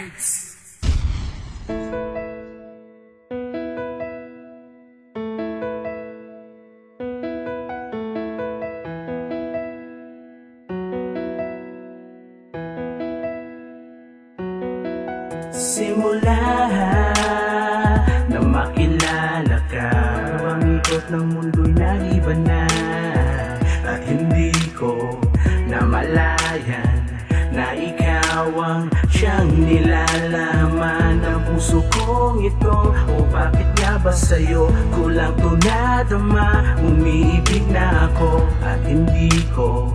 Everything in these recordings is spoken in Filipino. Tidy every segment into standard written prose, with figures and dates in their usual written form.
Vibes. Simula na makilala ka, ang ikot ng mundo'y naliban na. At hindi ko namalayan na ikaw ang siyang nilalaman ng puso kong ito. O bakit nga ba sa'yo kulang to nadama? Umiibig na ako at hindi ko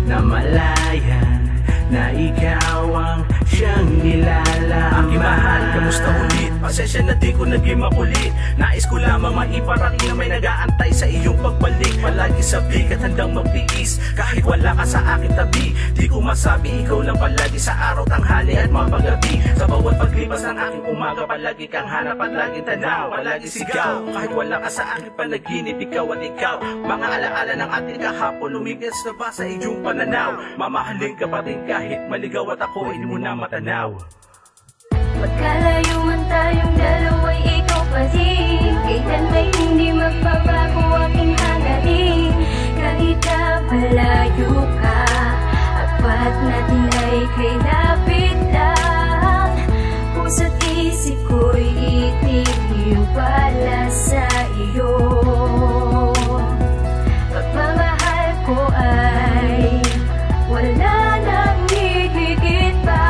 namalayan na ikaw ang siyang nilalaman. Aking mahal, kamusta ulit? Pasensya na di ko naging makulit. Nais ko lamang maiparating na may nag-aantay sa iyong pagbalik. Palagi sabik at handang magtiis kahit wala ka sa aking tabi. Di ko masabi ikaw lang palagi sa araw, tanghali at mapagabi. Sa bawat paglipas ng aking umaga, palagi kang hanap at laging tanaw, palagi sigaw. Kahit wala ka sa aking panaginip, ikaw at ikaw, mga alaala ng ating kahapon, lumigas na ba sa iyong pananaw? Mamahalin ka pa din kahit maligaw at ako hindi mo na matanaw. Magkalayo man tayong dalawa'y ikaw pa din. Kailan may hindi magbabago aking hangarin. Kahit na malayo ka, apat natin ay kay lapit lang. Puso't isip ko'y itigil pala sa iyo. Pagmamahal ko ay wala nang higit pa.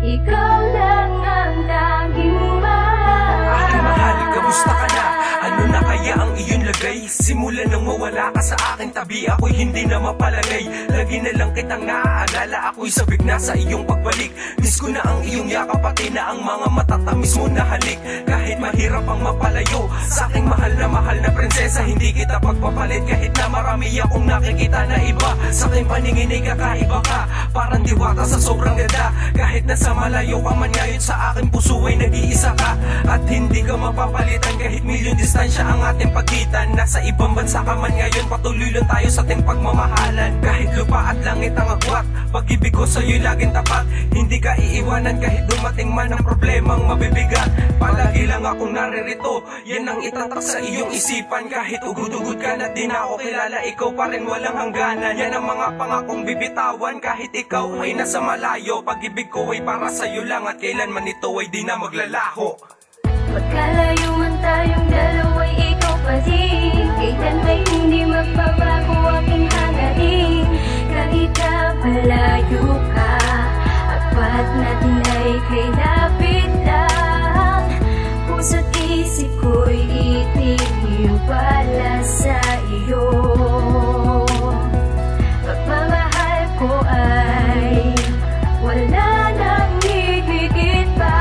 Ikaw lang ang tanging mahal. Aking mahal, kamusta ka na? Ano na kaya ang iyong lagay? Simula nang mawala ka sa aking tabi, ako'y hindi na mapalagay. Lagi na lang kitang naaalala, ako'y sabik na sa iyong pagbalik. Miss ko na ang iyong yakap, pati na ang mga matatamis mo na halik. Kahit mahirap ang mapalayo sa aking mahal na prinsesa, hindi kita pagpapalit. Kahit na marami akong nakikita na iba, sa aking paningin ay kakaiba ka. Parang diwata sa sobrang ganda. Kahit nasa malayo ka man ngayon, sa aking puso ay nag-iisa ka. At hindi ka mapapalitan kahit milyon distansya ang ating pagitan. Nasa ibang bansa ka man ngayon, patuloy lang tayo sa ating pagmamahalan. Kahit lupa at langit ang agwat, pag-ibig ko sa'yo'y laging tapat. Hindi ka iiwanan kahit dumating man ang problemang mabibigat. Palagi lang akong naririto, yan ang itatak sa iyong isipan. Kahit ugod-ugod ka na di na ako kilala, ikaw pa rin walang hangganan. Yan ang mga pangakong bibitawan kahit ikaw ay nasa malayo. Pag-ibig ko ay para sa'yo lang at kailanman ito ay di na maglalaho. Magkalayo man tayong dalawa'y ikaw pa din. Kailan may hindi magbabago aking hangarin. Kahit na malayo ka, apat natin ay kay lapit lang. Puso't isip ko'y itigil pala sa iyo. Pagmamahal ko ay wala nang higit pa.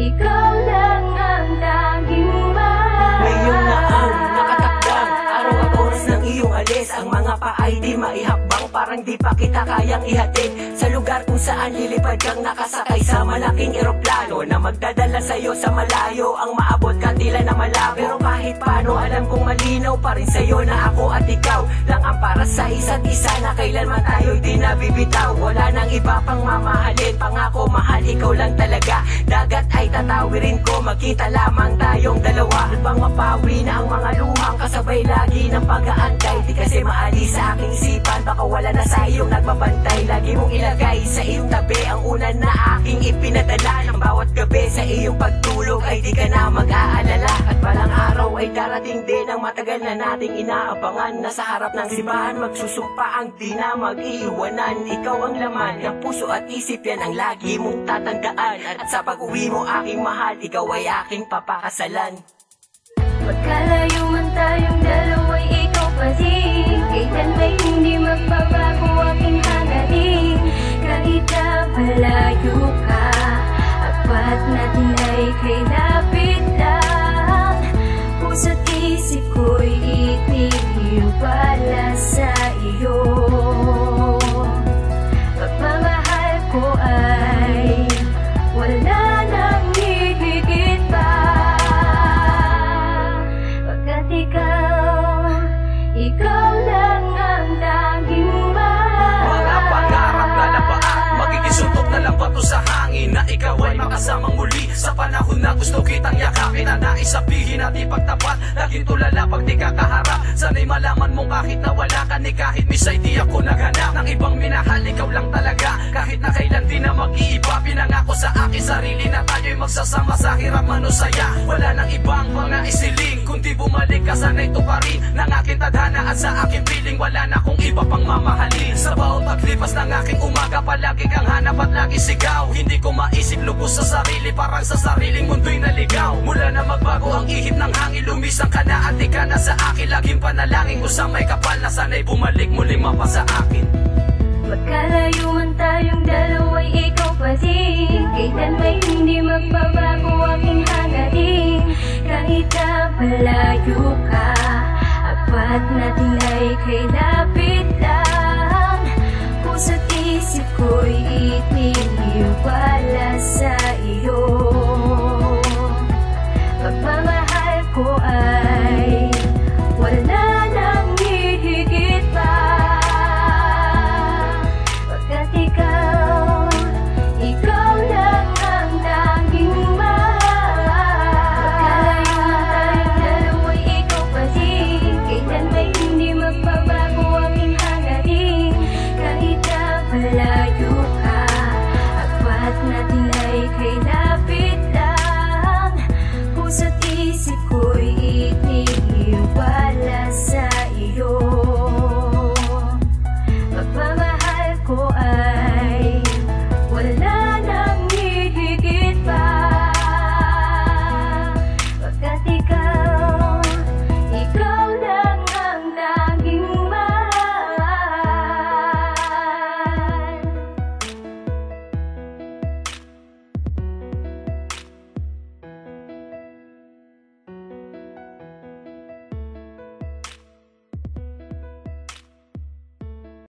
Ikaw lang ang tanging mahal. Ngayon na ang nakatakdang araw at oras ng iyong alis. Ang mga paay di maihakbang, parang di pa kita kayang ihatid sa lugar kung saan lilipad kang nakasakay sa malaking eroplano na magdadala sa'yo sa malayo. Ang maabot ka tila na malabo, pero kahit paano alam kong malinaw pa rin sa'yo na ako at ikaw lang ang para sa isa't isa, na kailanman tayo'y di nabibitaw. Wala nang iba pang mamahalin, pangako mahal ikaw lang talaga. Dagat ay tatawirin ko, magkita lamang tayong dalawa. Bang mapawi na ang mga luhang kasabay lagi ng pag-aantay. Di kasi maalis sa aking isipan, baka wala na sa iyong nagbabantay. Lagi mong ilagay sa iyong tabi ang una na aking ipinadala. Ng bawat gabi sa iyong pagtulog ay di ka na mag-aalala. At balang araw ay darating din ang matagal na nating inaabangan, na sa harap ng simbahan magsusumpa ang di na mag-iiwanan. Ikaw ang laman ng puso at isip, yan ang lagi mong tatandaan. At sa pag-uwi mo aking mahal, ikaw ay aking papakasalan. Magkalayo man tayong dalawa'y ikaw pa din. Kailan may hindi magbabago aking hangarin. Kahit na malayo ka, apat natin ay kay lapit lang. Puso't isip ko'y itigil pala sa iyo. Pagmamahal ko ay wala nang higit pa. Pagkat ikaw ikaw lang ang tanging Mga pangarap na labaan, magiging suntok na lang bato sa hangin, na ikaw ay makasamang muli sa panahon na gusto kitang yakapin. Na nais sabihin at ipagtapat, laging tulala pag di ka kaharap. Sana'y malaman mong kahit na wala ka ni kahit misay di ako naghanap ng ibang minahal, ikaw lang talaga. Kahit na kailan di na mag-iiba, pinangako sa akin sarili na tayo'y magsasama sa hirap man o saya. Wala nang ibang mga isiling, kundi bumalik ka sana'y tuparin ng aking tadhana at sa aking piling. Wala na kong iba pang mamahalin. Sa bawat paglipas ng aking umaga, palagi kang hanap at lagi sigaw. Hindi ko maisip lubos sa sarili, parang sa sariling mundo'y naligaw. Mula na magbago ang ihip ng hangin, lumisang ka na at di ka na sa akin. Laging panalangin ko sa may kapal na sana'y bumalik muli mapa sa akin. Magkalayo man tayong dalawa'y ikaw pa din. Kailan may hindi magbabago aking hangarin. Kahit na malayo ka, apat natin ay kay lapit lang. Puso't isip ko'y itiniwala sa iyo. Pagmamahal ko ay